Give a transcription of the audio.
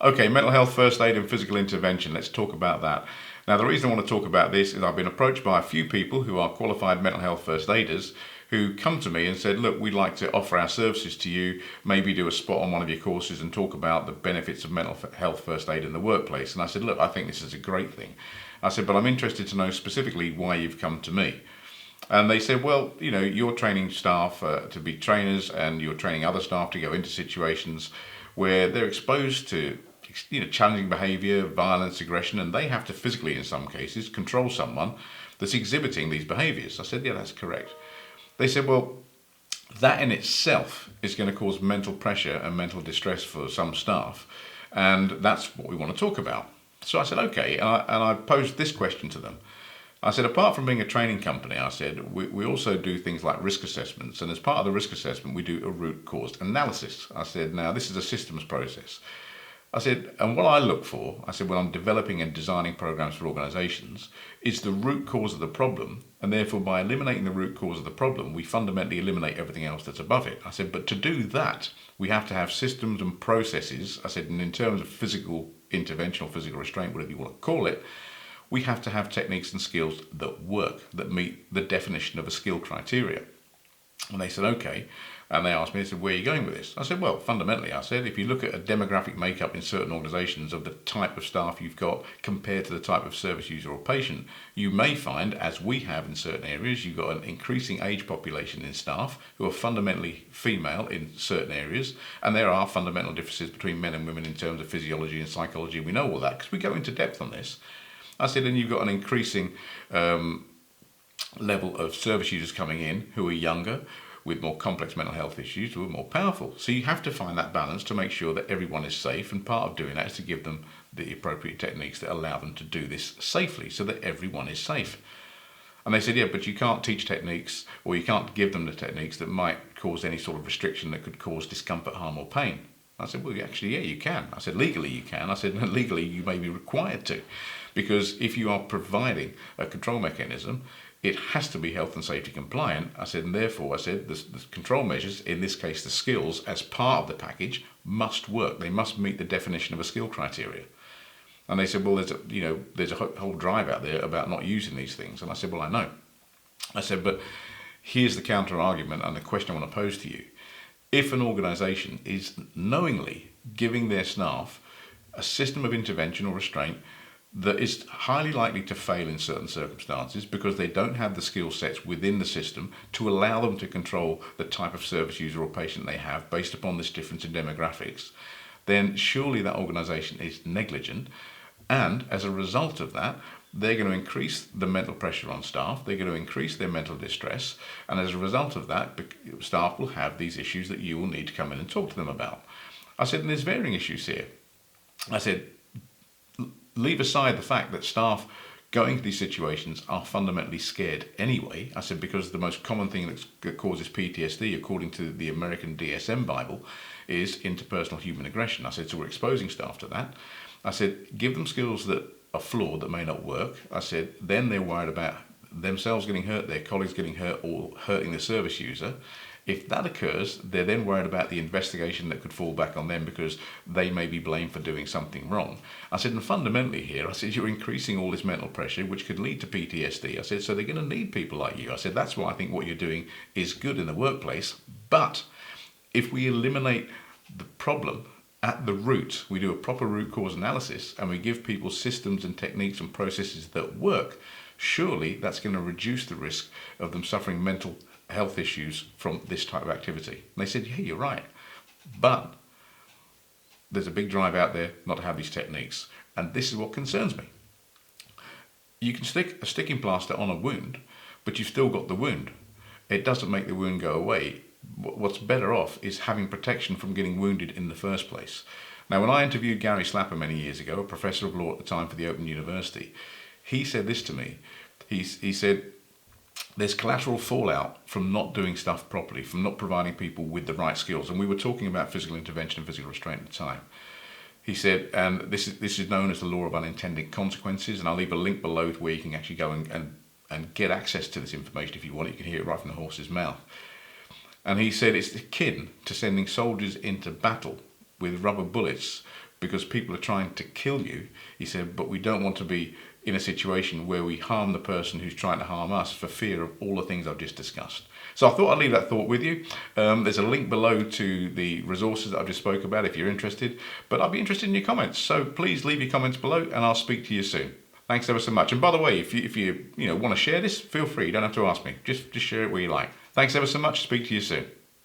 Okay, mental health first aid and physical intervention. Let's talk about that. Now, the reason I want to talk about this is I've been approached by a few people who are qualified mental health first aiders who come to me and said, look, we'd like to offer our services to you, maybe do a spot on one of your courses and talk about the benefits of mental health first aid in the workplace. And I said, look, I think this is a great thing. I said, but I'm interested to know specifically why you've come to me. And they said, well, you know, you're training staff to be trainers and you're training other staff to go into situations where they're exposed to challenging behaviour, violence, aggression, and they have to physically, in some cases, control someone that's exhibiting these behaviours. I said, yeah, that's correct. They said, well, that in itself is going to cause mental pressure and mental distress for some staff, and that's what we want to talk about. So I said, okay, and I posed this question to them. I said, apart from being a training company, I said, we also do things like risk assessments, and as part of the risk assessment, we do a root cause analysis. I said, now this is a systems process. I said, and what I look for, I said, when I'm developing and designing programs for organisations, is the root cause of the problem, and therefore by eliminating the root cause of the problem, we fundamentally eliminate everything else that's above it. I said, but to do that, we have to have systems and processes, I said, and in terms of physical intervention or physical restraint, whatever you want to call it, we have to have techniques and skills that work, that meet the definition of a skill criteria. And they said, okay. And they asked me, they said, where are you going with this? I said, well, fundamentally, I said, if you look at a demographic makeup in certain organisations of the type of staff you've got compared to the type of service user or patient, you may find, as we have in certain areas, you've got an increasing age population in staff who are fundamentally female in certain areas, and there are fundamental differences between men and women in terms of physiology and psychology. We know all that because we go into depth on this. I said, and you've got an increasing level of service users coming in who are younger, with more complex mental health issues, who are more powerful. So you have to find that balance to make sure that everyone is safe, and part of doing that is to give them the appropriate techniques that allow them to do this safely so that everyone is safe. And they said, yeah, but you can't teach techniques, or you can't give them the techniques that might cause any sort of restriction that could cause discomfort, harm or pain. I said, well, actually, yeah, you can. I said, legally you can. I said, legally you may be required to, because if you are providing a control mechanism, it has to be health and safety compliant. I said, and therefore, I said, the control measures, in this case the skills, as part of the package, must work. They must meet the definition of a skill criteria. And they said, well, there's a whole drive out there about not using these things. And I said, well, I know. I said, but here's the counter argument and the question I want to pose to you. If an organisation is knowingly giving their staff a system of intervention or restraint that is highly likely to fail in certain circumstances because they don't have the skill sets within the system to allow them to control the type of service user or patient they have based upon this difference in demographics, then surely that organisation is negligent, and as a result of that, they're going to increase the mental pressure on staff, they're going to increase their mental distress, and as a result of that, staff will have these issues that you will need to come in and talk to them about. I said, and there's varying issues here. I said, leave aside the fact that staff going to these situations are fundamentally scared anyway. I said, because the most common thing that causes PTSD, according to the American DSM Bible, is interpersonal human aggression. I said, so we're exposing staff to that. I said, give them skills that are flawed, that may not work. I said, then they're worried about themselves getting hurt, their colleagues getting hurt, or hurting the service user. If that occurs, they're then worried about the investigation that could fall back on them because they may be blamed for doing something wrong. I said, and fundamentally here, I said, you're increasing all this mental pressure, which could lead to PTSD. I said, so they're going to need people like you. I said, that's why I think what you're doing is good in the workplace. But if we eliminate the problem at the root, we do a proper root cause analysis, and we give people systems and techniques and processes that work, surely that's going to reduce the risk of them suffering mental health issues from this type of activity. And they said, yeah, you're right. But there's a big drive out there not to have these techniques. And this is what concerns me. You can stick a sticking plaster on a wound, but you've still got the wound. It doesn't make the wound go away. What's better off is having protection from getting wounded in the first place. Now, when I interviewed Gary Slapper many years ago, a professor of law at the time for the Open University, he said this to me. He said, there's collateral fallout from not doing stuff properly, from not providing people with the right skills. And we were talking about physical intervention and physical restraint at the time. He said, and this is known as the law of unintended consequences, and I'll leave a link below where you can actually go and get access to this information if you want. You can hear it right from the horse's mouth. And he said it's akin to sending soldiers into battle with rubber bullets because people are trying to kill you. He said, but we don't want to be in a situation where we harm the person who's trying to harm us for fear of all the things I've just discussed. So I thought I'd leave that thought with you. There's a link below to the resources that I've just spoke about if you're interested, but I'll be interested in your comments. So please leave your comments below and I'll speak to you soon. Thanks ever so much. And by the way, if you want to share this, feel free. You don't have to ask me. Just share it where you like. Thanks ever so much. Speak to you soon.